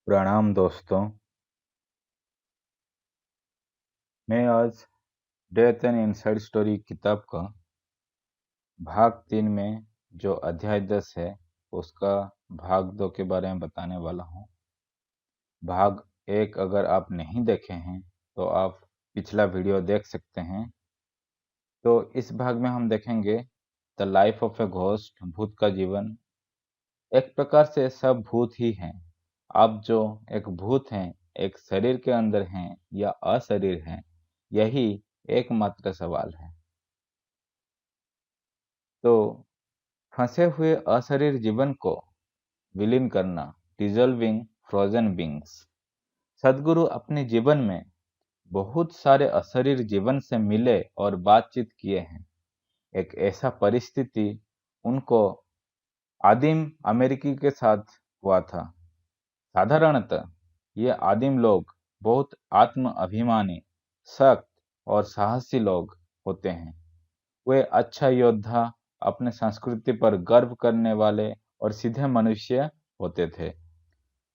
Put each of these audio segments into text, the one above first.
प्रणाम दोस्तों। मैं आज डेथ एंड इनसाइड स्टोरी किताब का भाग 3 में जो अध्याय 10 है उसका भाग 2 के बारे में बताने वाला हूँ। भाग 1 अगर आप नहीं देखे हैं तो आप पिछला वीडियो देख सकते हैं। तो इस भाग में हम देखेंगे the life of a ghost, भूत का जीवन। एक प्रकार से सब भूत ही हैं। आप जो एक भूत हैं, एक शरीर के अंदर हैं या अशरीर हैं, यही एकमात्र सवाल है। तो फंसे हुए अशरीर जीवन को विलीन करना, डिजॉल्विंग फ्रोजन बींग्स। सदगुरु अपने जीवन में बहुत सारे अशरीर जीवन से मिले और बातचीत किए हैं। एक ऐसा परिस्थिति उनको आदिम अमेरिकी के साथ हुआ था। साधारणतः ये आदिम लोग बहुत आत्म अभिमानी, सख्त और साहसी लोग होते हैं। वे अच्छा योद्धा, अपने संस्कृति पर गर्व करने वाले और सीधे मनुष्य होते थे।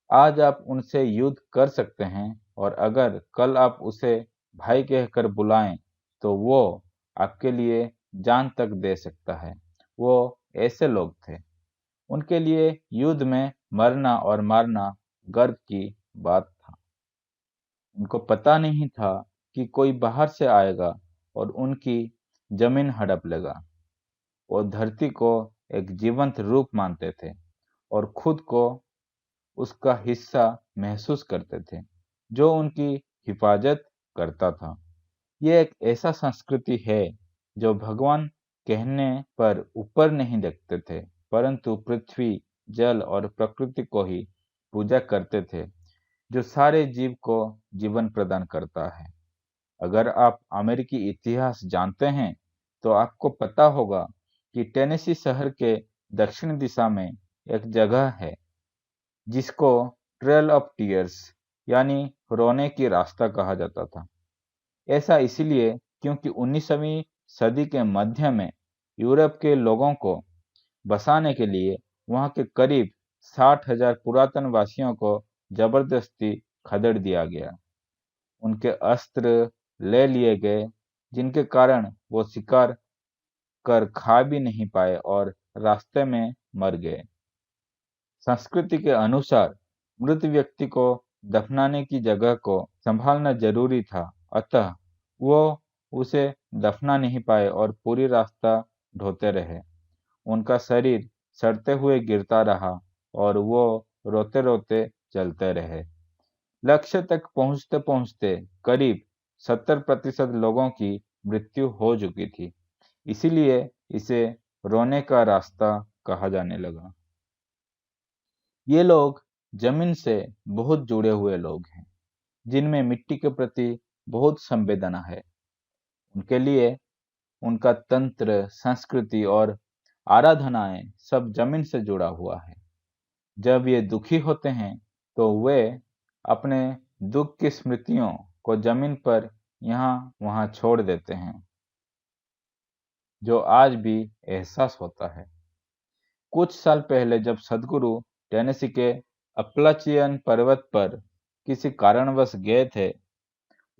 आज आप उनसे युद्ध कर सकते हैं और अगर कल आप उसे भाई कहकर बुलाएं तो वो आपके लिए जान तक दे सकता है। वो ऐसे लोग थे। उनके लिए युद्ध में मरना और मारना गर्व की बात था। उनको पता नहीं था कि कोई बाहर से आएगा और उनकी जमीन हड़प लेगा। वो धरती को एक जीवंत रूप मानते थे और खुद को उसका हिस्सा महसूस करते थे जो उनकी हिफाजत करता था। ये एक ऐसा संस्कृति है जो भगवान कहने पर ऊपर नहीं देखते थे, परंतु पृथ्वी, जल और प्रकृति को ही पूजा करते थे, जो सारे जीव को जीवन प्रदान करता है। अगर आप अमेरिकी इतिहास जानते हैं तो आपको पता होगा कि टेनेसी शहर के दक्षिण दिशा में एक जगह है जिसको ट्रेल ऑफ टीयर्स यानी रोने की रास्ता कहा जाता था। ऐसा इसलिए क्योंकि 19वीं सदी के मध्य में यूरोप के लोगों को बसाने के लिए वहां के करीब 60,000 पुरातन वासियों को जबरदस्ती खदेड़ दिया गया। उनके अस्त्र ले लिए गए, जिनके कारण वो शिकार कर खा भी नहीं पाए और रास्ते में मर गए। संस्कृति के अनुसार मृत व्यक्ति को दफनाने की जगह को संभालना जरूरी था, अतः वो उसे दफना नहीं पाए और पूरी रास्ता ढोते रहे। उनका शरीर सड़ते हुए गिरता रहा और वो रोते रोते चलते रहे। लक्ष्य तक पहुंचते पहुंचते करीब 70% लोगों की मृत्यु हो चुकी थी। इसीलिए इसे रोने का रास्ता कहा जाने लगा। ये लोग जमीन से बहुत जुड़े हुए लोग हैं, जिनमें मिट्टी के प्रति बहुत संवेदना है। उनके लिए उनका तंत्र, संस्कृति और आराधनाएं सब जमीन से जुड़ा हुआ है। जब ये दुखी होते हैं तो वे अपने दुख की स्मृतियों को जमीन पर यहाँ वहाँ छोड़ देते हैं, जो आज भी एहसास होता है। कुछ साल पहले जब सदगुरु टेनेसी के अपलाचियन पर्वत पर किसी कारणवश गए थे,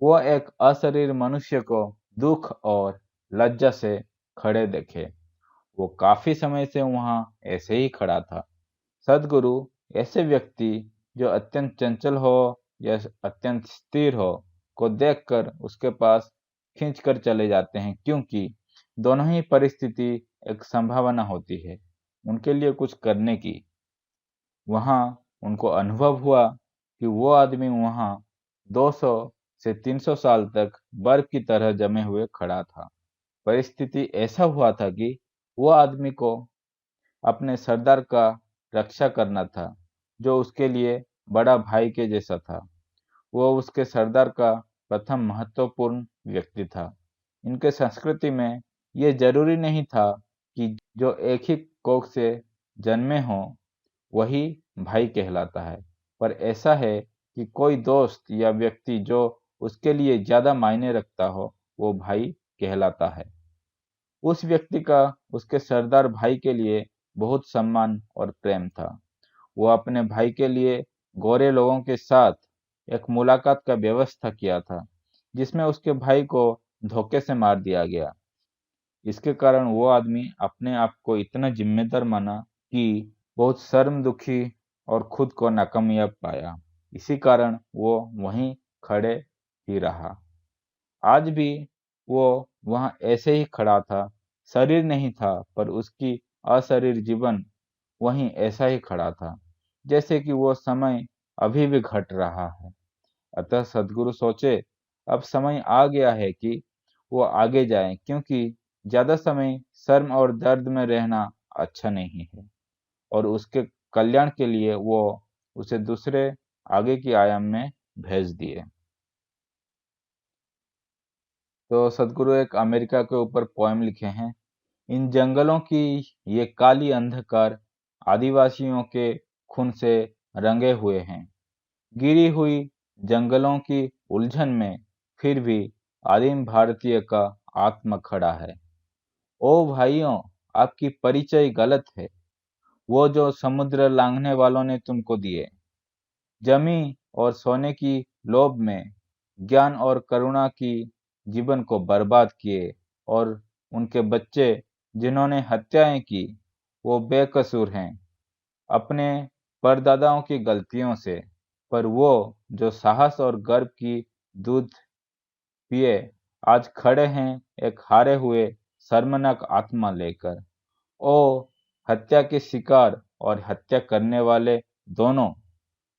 वो एक अशरीर मनुष्य को दुख और लज्जा से खड़े देखे। वो काफी समय से वहां ऐसे ही खड़ा था। सदगुरु ऐसे व्यक्ति जो अत्यंत चंचल हो या अत्यंत स्थिर हो को देखकर उसके पास खींचकर चले जाते हैं, क्योंकि दोनों ही परिस्थिति एक संभावना होती है उनके लिए कुछ करने की। वहां उनको अनुभव हुआ कि वो आदमी वहां 200 से 300 साल तक बर्फ की तरह जमे हुए खड़ा था। परिस्थिति ऐसा हुआ था कि वो आदमी को अपने सरदार का रक्षा करना था, जो उसके लिए बड़ा भाई के जैसा था। वो उसके सरदार का प्रथम महत्वपूर्ण व्यक्ति था। इनके संस्कृति में ये जरूरी नहीं था कि जो एक ही कोख से जन्मे हों वही भाई कहलाता है, पर ऐसा है कि कोई दोस्त या व्यक्ति जो उसके लिए ज्यादा मायने रखता हो वो भाई कहलाता है। उस व्यक्ति का उसके सरदार भाई के लिए बहुत सम्मान और प्रेम था। वो अपने भाई के लिए गोरे लोगों के साथ एक मुलाकात का व्यवस्था किया था, जिसमें उसके भाई को धोखे से मार दिया गया। इसके कारण वो आदमी अपने आप को इतना जिम्मेदार माना कि बहुत शर्म दुखी और खुद को नाकामयाब पाया। इसी कारण वो वहीं खड़े ही रहा। आज भी वो वहां ऐसे ही खड़ा था। शरीर नहीं था, पर उसकी अशरीर जीवन वहीं ऐसा ही खड़ा था, जैसे कि वो समय अभी भी घट रहा है। अतः सदगुरु सोचे, अब समय आ गया है कि वो आगे जाए, क्योंकि ज्यादा समय शर्म और दर्द में रहना अच्छा नहीं है। और उसके कल्याण के लिए वो उसे दूसरे आगे की आयाम में भेज दिए। तो सदगुरु एक अमेरिका के ऊपर पोएम लिखे हैं। इन जंगलों की ये काली अंधकार आदिवासियों के खून से रंगे हुए हैं। गिरी हुई जंगलों की उलझन में फिर भी आदिम भारतीय का आत्मा खड़ा है। ओ भाइयों, आपकी परिचय गलत है। वो जो समुद्र लांघने वालों ने तुमको दिए, जमी और सोने की लोभ में ज्ञान और करुणा की जीवन को बर्बाद किए। और उनके बच्चे जिन्होंने हत्याएं की, वो बेकसूर हैं अपने परदादाओं की गलतियों से। पर वो जो साहस और गर्व की दूध पिए, आज खड़े हैं एक हारे हुए शर्मनाक आत्मा लेकर। ओ हत्या के शिकार और हत्या करने वाले दोनों,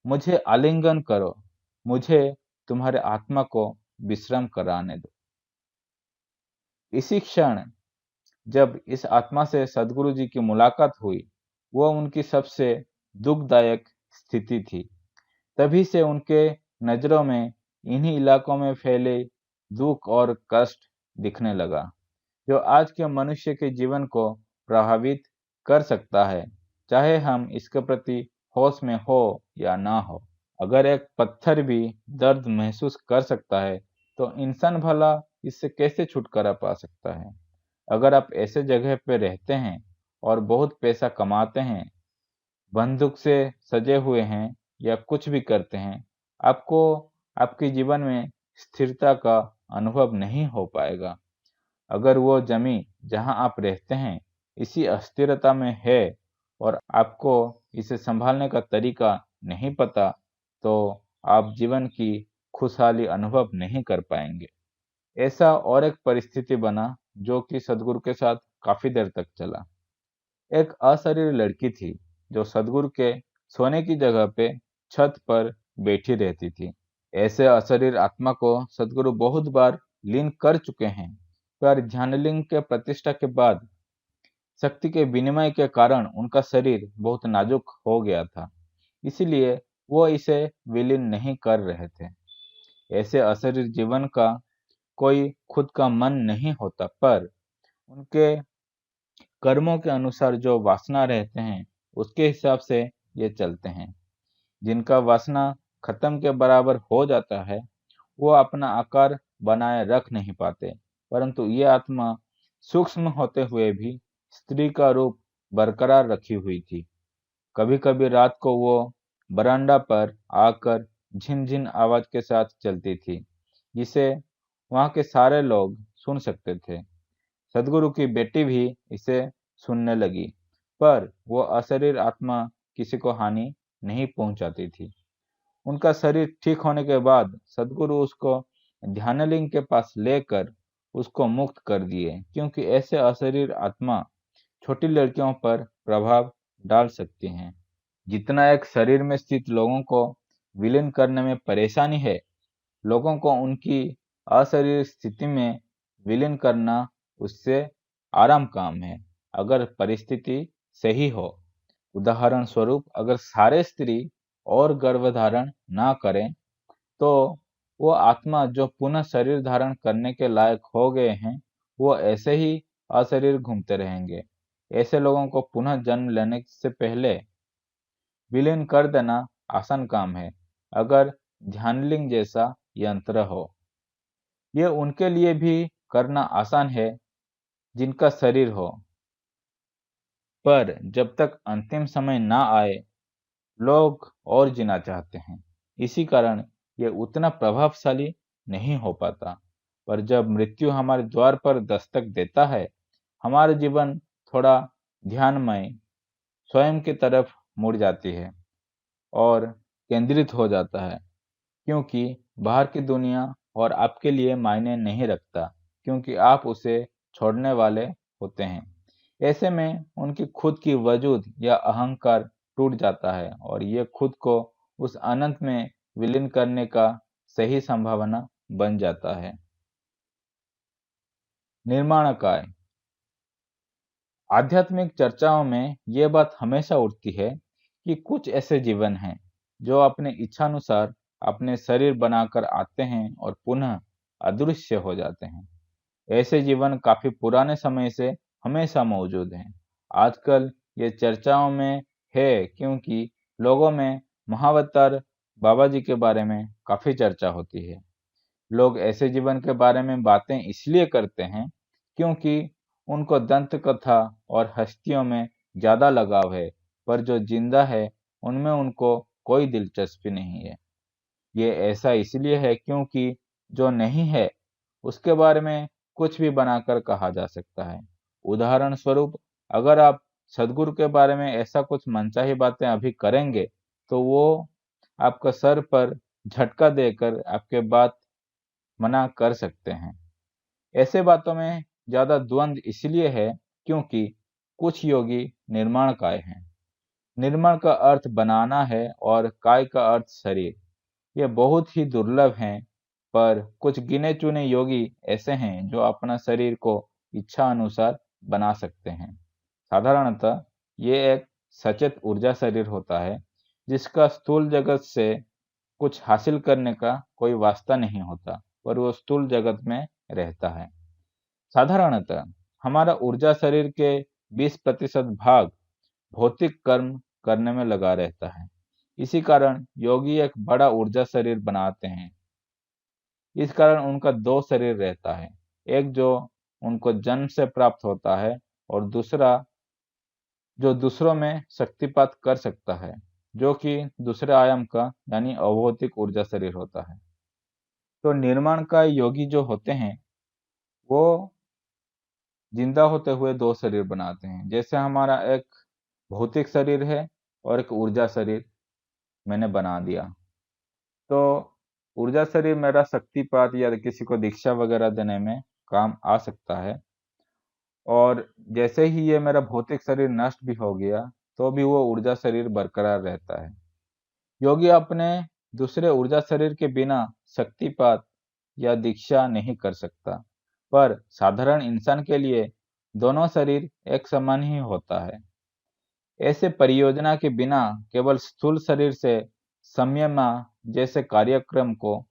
मुझे आलिंगन करो। मुझे तुम्हारे आत्मा को विश्राम कराने दो। इसी क्षण जब इस आत्मा से सदगुरु जी की मुलाकात हुई, वह उनकी सबसे दुखदायक स्थिति थी। तभी से उनके नजरों में इन्हीं इलाकों में फैले दुख और कष्ट दिखने लगा, जो आज के मनुष्य के जीवन को प्रभावित कर सकता है, चाहे हम इसके प्रति होश में हो या ना हो। अगर एक पत्थर भी दर्द महसूस कर सकता है, तो इंसान भला इससे कैसे छुटकारा पा सकता है। अगर आप ऐसे जगह पे रहते हैं और बहुत पैसा कमाते हैं, बंदूक से सजे हुए हैं या कुछ भी करते हैं, आपको आपके जीवन में स्थिरता का अनुभव नहीं हो पाएगा। अगर वो जमीन जहां आप रहते हैं इसी अस्थिरता में है और आपको इसे संभालने का तरीका नहीं पता, तो आप जीवन की खुशहाली अनुभव नहीं कर पाएंगे। ऐसा और एक परिस्थिति बना जो कि सदगुरु के साथ काफी देर तक चला। एक अशरीर लड़की थी जो सदगुरु के सोने की जगह पे छत पर बैठी रहती थी। ऐसे अशरीर आत्मा को सदगुरु बहुत बार लीन कर चुके हैं, पर ध्यानलिंग के प्रतिष्ठा के बाद शक्ति के विनिमय के कारण उनका शरीर बहुत नाजुक हो गया था। इसीलिए वो इसे विलीन नहीं कर रहे थे। ऐसे अशरीर जीवन का कोई खुद का मन नहीं होता, पर उनके कर्मों के अनुसार जो वासना रहते हैं उसके हिसाब से ये चलते हैं। जिनका वासना खत्म के बराबर हो जाता है, वो अपना आकार बनाए रख नहीं पाते, परंतु ये आत्मा सूक्ष्म होते हुए भी स्त्री का रूप बरकरार रखी हुई थी। कभी कभी रात को वो बरामदा पर आकर झिन-झिन आवाज के साथ चलती थी, जिसे वहां के सारे लोग सुन सकते थे। सदगुरु की बेटी भी इसे सुनने लगी, पर वो अशरीर आत्मा किसी को हानि नहीं पहुंचाती थी। उनका शरीर ठीक होने के बाद सदगुरु उसको ध्यानलिंग के पास लेकर उसको मुक्त कर दिए, क्योंकि ऐसे अशरीर आत्मा छोटी लड़कियों पर प्रभाव डाल सकती हैं। जितना एक शरीर में स्थित लोगों को विलीन करने में परेशानी है, लोगों को उनकी अशरीर स्थिति में विलीन करना उससे आराम काम है, अगर परिस्थिति सही हो। उदाहरण स्वरूप, अगर सारे स्त्री और गर्भधारण ना करें, तो वो आत्मा जो पुनः शरीर धारण करने के लायक हो गए हैं, वो ऐसे ही अशरीर घूमते रहेंगे। ऐसे लोगों को पुनः जन्म लेने से पहले विलीन कर देना आसान काम है, अगर ध्यानलिंग जैसा यंत्र हो। ये उनके लिए भी करना आसान है जिनका शरीर हो, पर जब तक अंतिम समय ना आए लोग और जीना चाहते हैं। इसी कारण ये उतना प्रभावशाली नहीं हो पाता। पर जब मृत्यु हमारे द्वार पर दस्तक देता है, हमारा जीवन थोड़ा ध्यानमय स्वयं की तरफ मुड़ जाती है और केंद्रित हो जाता है, क्योंकि बाहर की दुनिया और आपके लिए मायने नहीं रखता, क्योंकि आप उसे छोड़ने वाले होते हैं। ऐसे में उनकी खुद की वजूद या अहंकार टूट जाता है और ये खुद को उस अनंत में विलीन करने का सही संभावना बन जाता है। निर्माणकाय आध्यात्मिक चर्चाओं में ये बात हमेशा उठती है कि कुछ ऐसे जीवन हैं जो अपने इच्छानुसार अपने शरीर बनाकर आते हैं और पुनः अदृश्य हो जाते हैं। ऐसे जीवन काफी पुराने समय से हमेशा मौजूद हैं। आजकल ये चर्चाओं में है क्योंकि लोगों में महावतार बाबा जी के बारे में काफी चर्चा होती है। लोग ऐसे जीवन के बारे में बातें इसलिए करते हैं क्योंकि उनको दंत कथा और हस्तियों में ज्यादा लगाव है, पर जो जिंदा है उनमें उनको कोई दिलचस्पी नहीं है। ये ऐसा इसलिए है क्योंकि जो नहीं है उसके बारे में कुछ भी बनाकर कहा जा सकता है। उदाहरण स्वरूप, अगर आप सदगुरु के बारे में ऐसा कुछ मनचाही बातें अभी करेंगे तो वो आपका सर पर झटका देकर आपके बात मना कर सकते हैं। ऐसे बातों में ज्यादा द्वंद्व इसलिए है क्योंकि कुछ योगी निर्माण काय हैं। निर्माण का अर्थ बनाना है और काय का अर्थ शरीर। ये बहुत ही दुर्लभ हैं, पर कुछ गिने चुने योगी ऐसे हैं जो अपना शरीर को इच्छा अनुसार बना सकते हैं। साधारणतः ये एक सचेत ऊर्जा शरीर होता है जिसका स्थूल जगत से कुछ हासिल करने का कोई वास्ता नहीं होता, पर वो स्थूल जगत में रहता है। साधारणतः हमारा ऊर्जा शरीर के 20% भाग भौतिक कर्म करने में लगा रहता है। इसी कारण योगी एक बड़ा ऊर्जा शरीर बनाते हैं। इस कारण उनका दो शरीर रहता है, एक जो उनको जन्म से प्राप्त होता है और दूसरा जो दूसरों में शक्तिपात कर सकता है, जो कि दूसरे आयाम का यानी अभौतिक ऊर्जा शरीर होता है। तो निर्माण का योगी जो होते हैं वो जिंदा होते हुए दो शरीर बनाते हैं। जैसे हमारा एक भौतिक शरीर है और एक ऊर्जा शरीर मैंने बना दिया। तो ऊर्जा शरीर मेरा शक्तिपात या किसी को दीक्षा वगैरह देने में काम आ सकता है, और जैसे ही ये मेरा भौतिक शरीर नष्ट भी हो गया तो भी वो ऊर्जा शरीर बरकरार रहता है। योगी अपने दूसरे ऊर्जा शरीर के बिना शक्तिपात या दीक्षा नहीं कर सकता, पर साधारण इंसान के लिए दोनों शरीर एक समान ही होता है। ऐसे परियोजना के बिना केवल स्थूल शरीर से संयमा जैसे कार्यक्रम को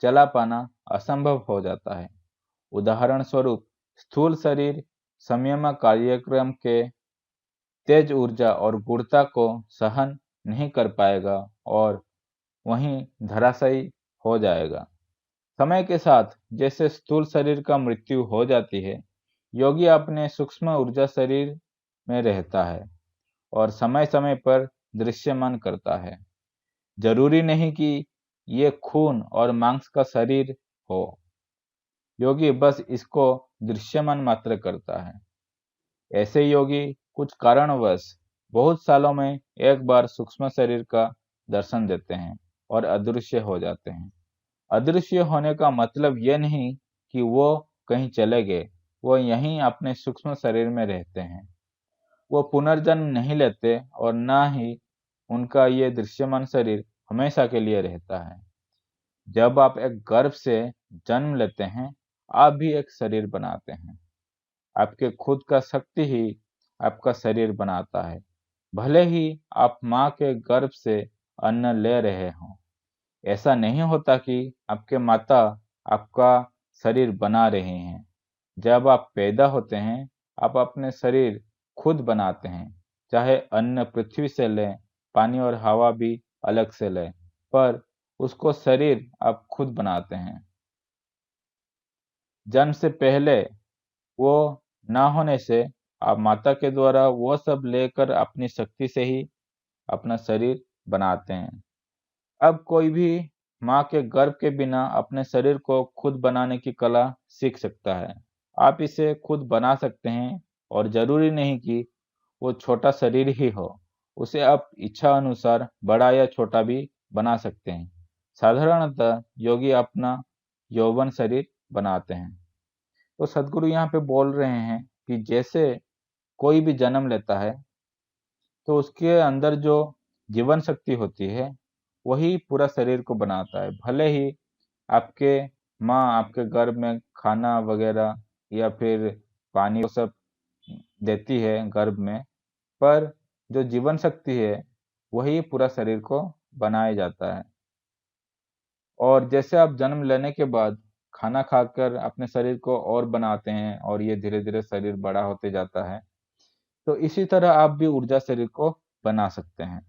चला पाना असंभव हो जाता है। उदाहरण स्वरूप, स्थूल शरीर संयमा कार्यक्रम के तेज ऊर्जा और गुणता को सहन नहीं कर पाएगा और वहीं धराशायी हो जाएगा। समय के साथ जैसे स्थूल शरीर का मृत्यु हो जाती है, योगी अपने सूक्ष्म ऊर्जा शरीर में रहता है और समय समय पर दृश्यमान करता है। जरूरी नहीं कि ये खून और मांस का शरीर हो, योगी बस इसको दृश्यमान मात्र करता है। ऐसे योगी कुछ कारणवश बहुत सालों में एक बार सूक्ष्म शरीर का दर्शन देते हैं और अदृश्य हो जाते हैं। अदृश्य होने का मतलब यह नहीं कि वो कहीं चले गए, वो यहीं अपने सूक्ष्म शरीर में रहते हैं। वो पुनर्जन्म नहीं लेते और ना ही उनका ये दृश्यमान शरीर हमेशा के लिए रहता है। जब आप एक गर्भ से जन्म लेते हैं, आप भी एक शरीर बनाते हैं। आपके खुद का शक्ति ही आपका शरीर बनाता है, भले ही आप माँ के गर्भ से अन्न ले रहे हों। ऐसा नहीं होता कि आपके माता आपका शरीर बना रहे हैं। जब आप पैदा होते हैं, आप अपने शरीर खुद बनाते हैं, चाहे अन्न पृथ्वी से लें, पानी और हवा भी अलग से लें, पर उसको शरीर आप खुद बनाते हैं। जन्म से पहले वो ना होने से आप माता के द्वारा वो सब लेकर अपनी शक्ति से ही अपना शरीर बनाते हैं। अब कोई भी माँ के गर्भ के बिना अपने शरीर को खुद बनाने की कला सीख सकता है। आप इसे खुद बना सकते हैं और जरूरी नहीं कि वो छोटा शरीर ही हो, उसे आप इच्छा अनुसार बड़ा या छोटा भी बना सकते हैं। साधारणतः योगी अपना यौवन शरीर बनाते हैं। तो सदगुरु यहाँ पे बोल रहे हैं कि जैसे कोई भी जन्म लेता है तो उसके अंदर जो जीवन शक्ति होती है वही पूरा शरीर को बनाता है। भले ही आपके माँ आपके गर्भ में खाना वगैरह या फिर पानी वो सब देती है गर्भ में, पर जो जीवन शक्ति है वही पूरा शरीर को बनाया जाता है। और जैसे आप जन्म लेने के बाद खाना खाकर अपने शरीर को और बनाते हैं और ये धीरे धीरे शरीर बड़ा होते जाता है, तो इसी तरह आप भी ऊर्जा शरीर को बना सकते हैं।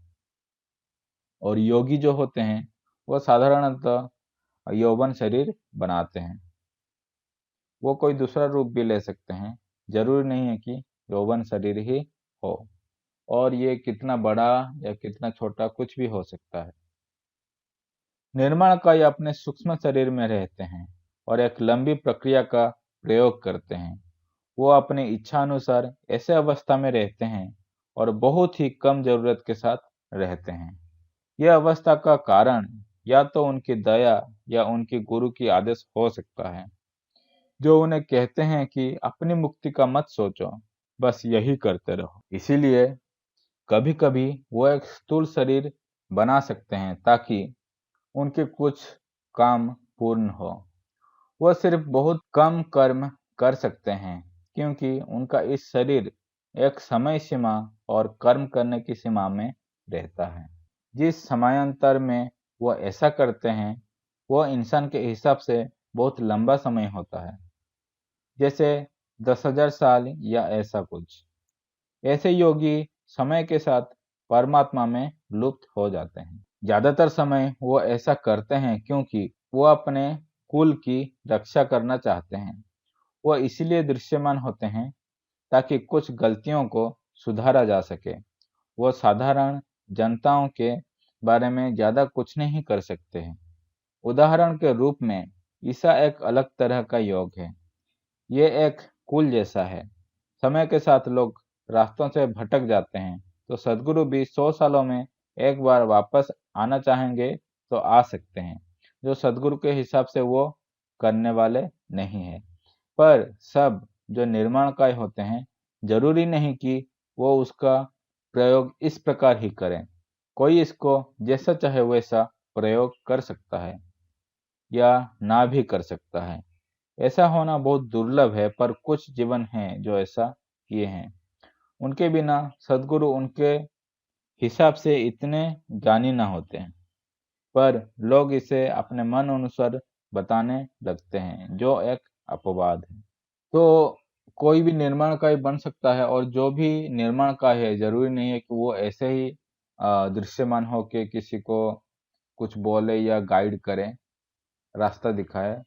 और योगी जो होते हैं वो साधारणतः यौवन शरीर बनाते हैं। वो कोई दूसरा रूप भी ले सकते हैं, जरूरी नहीं है कि यौवन शरीर ही हो। और ये कितना बड़ा या कितना छोटा कुछ भी हो सकता है। निर्माणकाय अपने सूक्ष्म शरीर में रहते हैं और एक लंबी प्रक्रिया का प्रयोग करते हैं। वो अपनी इच्छा अनुसार ऐसे अवस्था में रहते हैं और बहुत ही कम जरूरत के साथ रहते हैं। यह अवस्था का कारण या तो उनकी दया या उनकी गुरु की आदेश हो सकता है, जो उन्हें कहते हैं कि अपनी मुक्ति का मत सोचो, बस यही करते रहो। इसीलिए कभी कभी वो एक स्थूल शरीर बना सकते हैं ताकि उनके कुछ काम पूर्ण हो। वह सिर्फ बहुत कम कर्म कर सकते हैं क्योंकि उनका इस शरीर एक समय सीमा और कर्म करने की सीमा में रहता है। जिस समयांतर में वह ऐसा करते हैं वह इंसान के हिसाब से बहुत लंबा समय होता है, जैसे 10,000 साल या ऐसा कुछ। ऐसे योगी समय के साथ परमात्मा में लुप्त हो जाते हैं। ज्यादातर समय वो ऐसा करते हैं क्योंकि वो अपने कुल की रक्षा करना चाहते हैं। वो इसलिए दृश्यमान होते हैं ताकि कुछ गलतियों को सुधारा जा सके। वो साधारण जनताओं के बारे में ज्यादा कुछ नहीं कर सकते हैं। उदाहरण के रूप में ईसा एक अलग तरह का योग है। ये एक कुल जैसा है। समय के साथ लोग रास्तों से भटक जाते हैं, तो सदगुरु भी 100 सालों में एक बार वापस आना चाहेंगे तो आ सकते हैं। जो सदगुरु के हिसाब से वो करने वाले नहीं है। पर सब जो निर्माणकाय होते हैं, जरूरी नहीं कि वो उसका प्रयोग इस प्रकार ही करें। कोई इसको जैसा चाहे वैसा प्रयोग कर सकता है या ना भी कर सकता है। ऐसा होना बहुत दुर्लभ है, पर कुछ जीवन हैं जो ऐसा किए हैं। उनके बिना सदगुरु उनके हिसाब से इतने ज्ञानी ना होते हैं, पर लोग इसे अपने मन अनुसार बताने लगते हैं, जो एक अपवाद है। तो कोई भी निर्माण काय बन सकता है, और जो भी निर्माण काय है जरूरी नहीं है कि वो ऐसे ही दृश्यमान हो के किसी को कुछ बोले या गाइड करे, रास्ता दिखाए।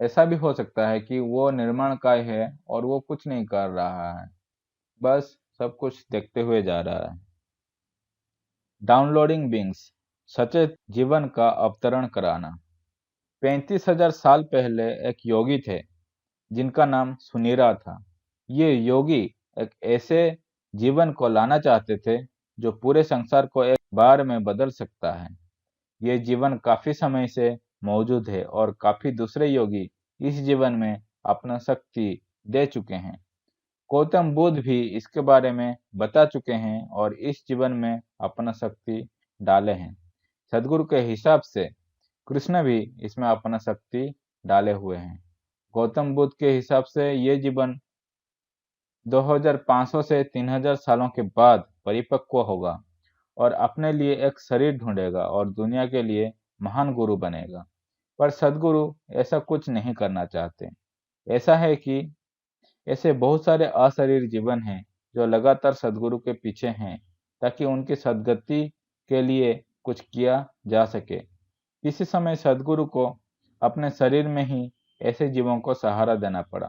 ऐसा भी हो सकता है कि वो निर्माण काय है और वो कुछ नहीं कर रहा है, बस सब कुछ देखते हुए जा रहा है। डाउनलोडिंग बींग्स, सचेत जीवन का अवतरण कराना। 35,000 साल पहले एक योगी थे जिनका नाम सुनीरा था। ये योगी एक ऐसे जीवन को लाना चाहते थे जो पूरे संसार को एक बार में बदल सकता है। ये जीवन काफी समय से मौजूद है और काफी दूसरे योगी इस जीवन में अपना शक्ति दे चुके हैं। गौतम बुद्ध भी इसके बारे में बता चुके हैं और इस जीवन में अपना शक्ति डाले हैं। सदगुरु के हिसाब से कृष्ण भी इसमें अपना शक्ति डाले हुए हैं। गौतम बुद्ध के हिसाब से ये जीवन 2500 से 3000 सालों के बाद परिपक्व होगा और अपने लिए एक शरीर ढूंढेगा और दुनिया के लिए महान गुरु बनेगा। पर सदगुरु ऐसा कुछ नहीं करना चाहते। ऐसा है कि ऐसे बहुत सारे अशरीर जीवन हैं जो लगातार सदगुरु के पीछे हैं ताकि उनकी सदगति के लिए कुछ किया जा सके। किसी समय सदगुरु को अपने शरीर में ही ऐसे जीवों को सहारा देना पड़ा।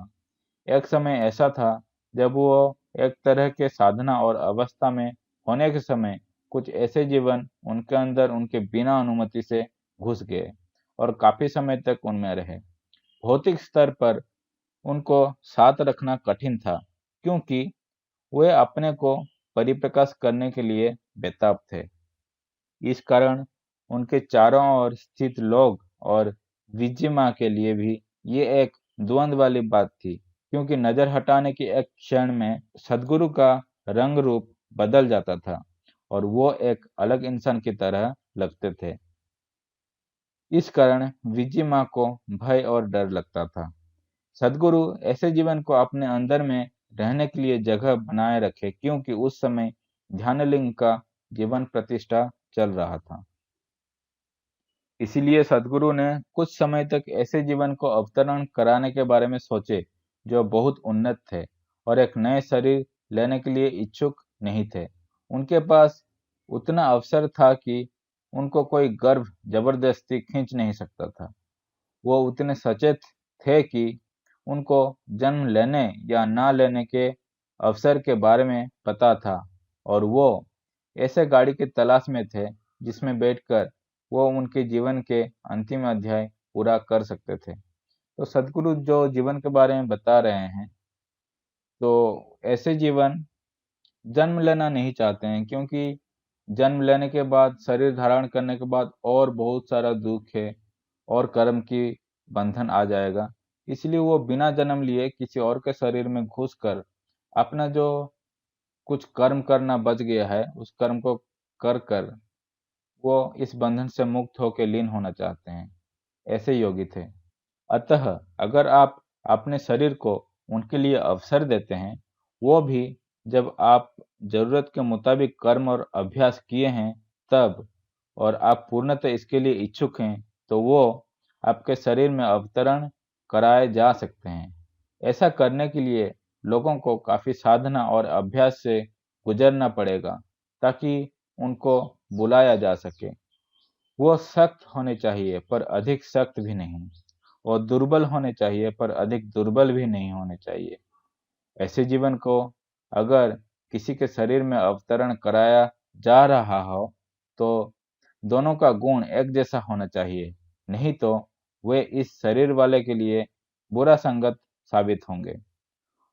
एक समय ऐसा था जब वो एक तरह के साधना और अवस्था में होने के समय कुछ ऐसे जीवन उनके अंदर उनके बिना अनुमति से घुस गए और काफी समय तक उनमें रहे। भौतिक स्तर पर उनको साथ रखना कठिन था, क्योंकि वे अपने को परिप्रकाश करने के लिए बेताब थे। इस कारण उनके चारों ओर स्थित लोग और विजय माँ के लिए भी ये एक द्वंद्व वाली बात थी, क्योंकि नजर हटाने की एक क्षण में सदगुरु का रंग रूप बदल जाता था और वो एक अलग इंसान की तरह लगते थे। इस कारण विजय माँ को भय और डर लगता था। सदगुरु ऐसे जीवन को अपने अंदर में रहने के लिए जगह बनाए रखे, क्योंकि उस समय ध्यानलिंग का जीवन प्रतिष्ठा चल रहा था। इसीलिए सदगुरु ने कुछ समय तक ऐसे जीवन को अवतरण कराने के बारे में सोचे जो बहुत उन्नत थे और एक नए शरीर लेने के लिए इच्छुक नहीं थे। उनके पास उतना अवसर था कि उनको कोई गर्भ जबरदस्ती खींच नहीं सकता था। वो उतने सचेत थे कि उनको जन्म लेने या ना लेने के अवसर के बारे में पता था और वो ऐसे गाड़ी की तलाश में थे जिसमें बैठकर वो उनके जीवन के अंतिम अध्याय पूरा कर सकते थे। तो सदगुरु जो जीवन के बारे में बता रहे हैं, तो ऐसे जीवन जन्म लेना नहीं चाहते हैं, क्योंकि जन्म लेने के बाद शरीर धारण करने के बाद और बहुत सारा दुख है और कर्म की बंधन आ जाएगा। इसलिए वो बिना जन्म लिए किसी और के शरीर में घुसकर अपना जो कुछ कर्म करना बच गया है उस कर्म को कर कर वो इस बंधन से मुक्त होकर लीन होना चाहते हैं। ऐसे योगी थे। अतः अगर आप अपने शरीर को उनके लिए अवसर देते हैं, वो भी जब आप जरूरत के मुताबिक कर्म और अभ्यास किए हैं तब, और आप पूर्णतः इसके लिए इच्छुक हैं, तो वो आपके शरीर में अवतरण कराए जा सकते हैं। ऐसा करने के लिए लोगों को काफी साधना और अभ्यास से गुजरना पड़ेगा ताकि उनको बुलाया जा सके। वो सख्त होने चाहिए पर अधिक सख्त भी नहीं, और दुर्बल होने चाहिए पर अधिक दुर्बल भी नहीं होने चाहिए। ऐसे जीवन को अगर किसी के शरीर में अवतरण कराया जा रहा हो तो दोनों का गुण एक जैसा होना चाहिए, नहीं तो वे इस शरीर वाले के लिए बुरा संगत साबित होंगे।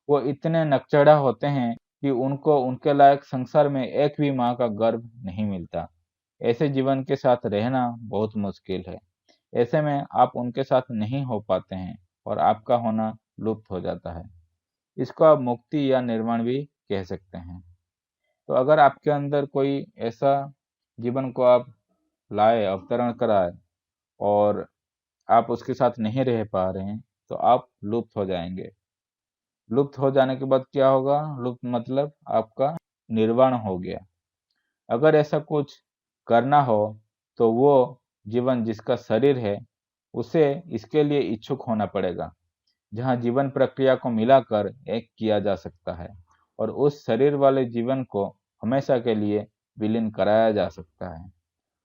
वो इतने नकचढ़ा होते हैं कि उनको उनके लायक संसार में एक भी माँ का गर्भ नहीं मिलता। ऐसे जीवन के साथ रहना बहुत मुश्किल है। ऐसे में आप उनके साथ नहीं हो पाते हैं और आपका होना लुप्त हो जाता है। इसको आप मुक्ति या निर्वाण भी कह सकते हैं। तो अगर आपके अंदर कोई ऐसा जीवन को आप लाए, अवतरण कराए और आप उसके साथ नहीं रह पा रहे हैं, तो आप लुप्त हो जाएंगे। लुप्त हो जाने के बाद क्या होगा? लुप्त मतलब आपका निर्वाण हो गया। अगर ऐसा कुछ करना हो तो वो जीवन जिसका शरीर है उसे इसके लिए इच्छुक होना पड़ेगा, जहाँ जीवन प्रक्रिया को मिलाकर एक किया जा सकता है और उस शरीर वाले जीवन को हमेशा के लिए विलीन कराया जा सकता है।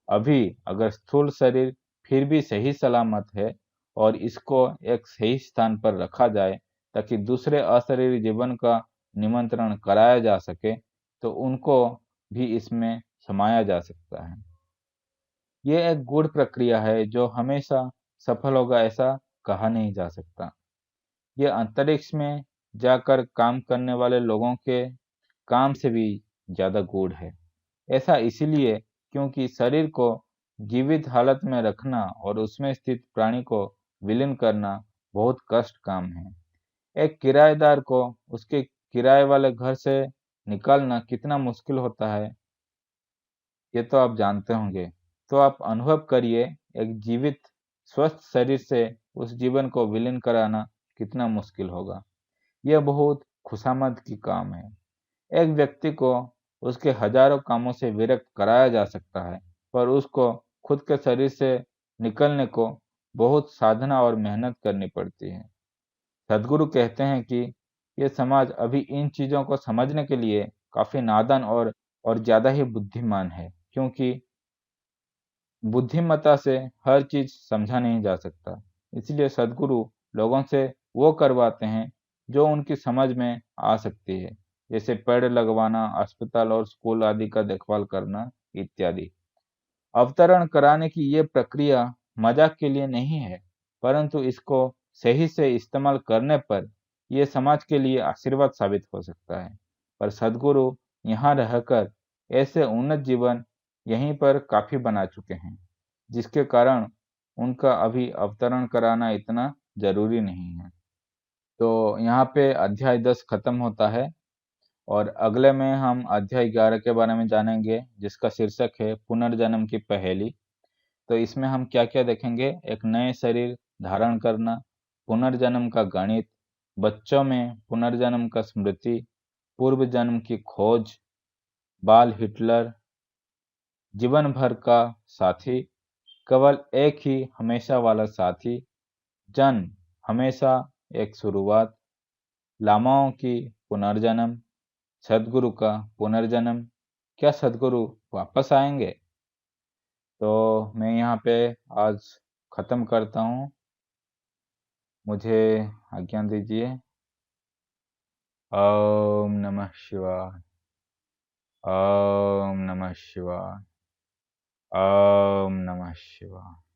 अभी अगर स्थूल शरीर फिर भी सही सलामत है और इसको एक सही स्थान पर रखा जाए ताकि दूसरे अशरीरी जीवन का निमंत्रण कराया जा सके, तो उनको भी इसमें समाया जा सकता है। ये एक गूढ़ प्रक्रिया है जो हमेशा सफल होगा ऐसा कहा नहीं जा सकता। ये अंतरिक्ष में जाकर काम करने वाले लोगों के काम से भी ज्यादा गूढ़ है। ऐसा इसीलिए क्योंकि शरीर को जीवित हालत में रखना और उसमें स्थित प्राणी को विलीन करना बहुत कष्ट काम है। एक किराएदार को उसके किराए वाले घर से निकालना कितना मुश्किल होता है, ये तो आप जानते होंगे। तो आप अनुभव करिए, एक जीवित स्वस्थ शरीर से उस जीवन को विलीन कराना कितना मुश्किल होगा। यह बहुत खुशामद की काम है। एक व्यक्ति को उसके हजारों कामों से विरक्त कराया जा सकता है, पर उसको खुद के शरीर से निकलने को बहुत साधना और मेहनत करनी पड़ती है। सदगुरु कहते हैं कि ये समाज अभी इन चीजों को समझने के लिए काफी नादान और ज्यादा ही बुद्धिमान है, क्योंकि बुद्धिमत्ता से हर चीज समझा नहीं जा सकता। इसलिए सदगुरु लोगों से वो करवाते हैं जो उनकी समझ में आ सकती है, जैसे पेड़ लगवाना, अस्पताल और स्कूल आदि का देखभाल करना, इत्यादि। अवतरण कराने की ये प्रक्रिया मजाक के लिए नहीं है, परंतु इसको सही से इस्तेमाल करने पर यह समाज के लिए आशीर्वाद साबित हो सकता है। पर सद्गुरु यहाँ रहकर ऐसे उन्नत जीवन यहीं पर काफी बना चुके हैं, जिसके कारण उनका अभी अवतरण कराना इतना जरूरी नहीं है। तो यहाँ पे अध्याय 10 खत्म होता है और अगले में हम अध्याय 11 के बारे में जानेंगे, जिसका शीर्षक है पुनर्जन्म की पहेली। तो इसमें हम क्या क्या देखेंगे? एक नए शरीर धारण करना, पुनर्जन्म का गणित, बच्चों में पुनर्जन्म का स्मृति, पूर्व जन्म की खोज, बाल हिटलर, जीवन भर का साथी, केवल एक ही हमेशा वाला साथी, जन्म हमेशा एक शुरुआत, लामाओं की पुनर्जन्म, सदगुरु का पुनर्जन्म, क्या सदगुरु वापस आएंगे? तो मैं यहाँ पे आज खत्म करता हूँ, मुझे आज्ञा दीजिए। ओम नमः शिवाय। ओम नमः शिवाय। ओम नमः शिवाय।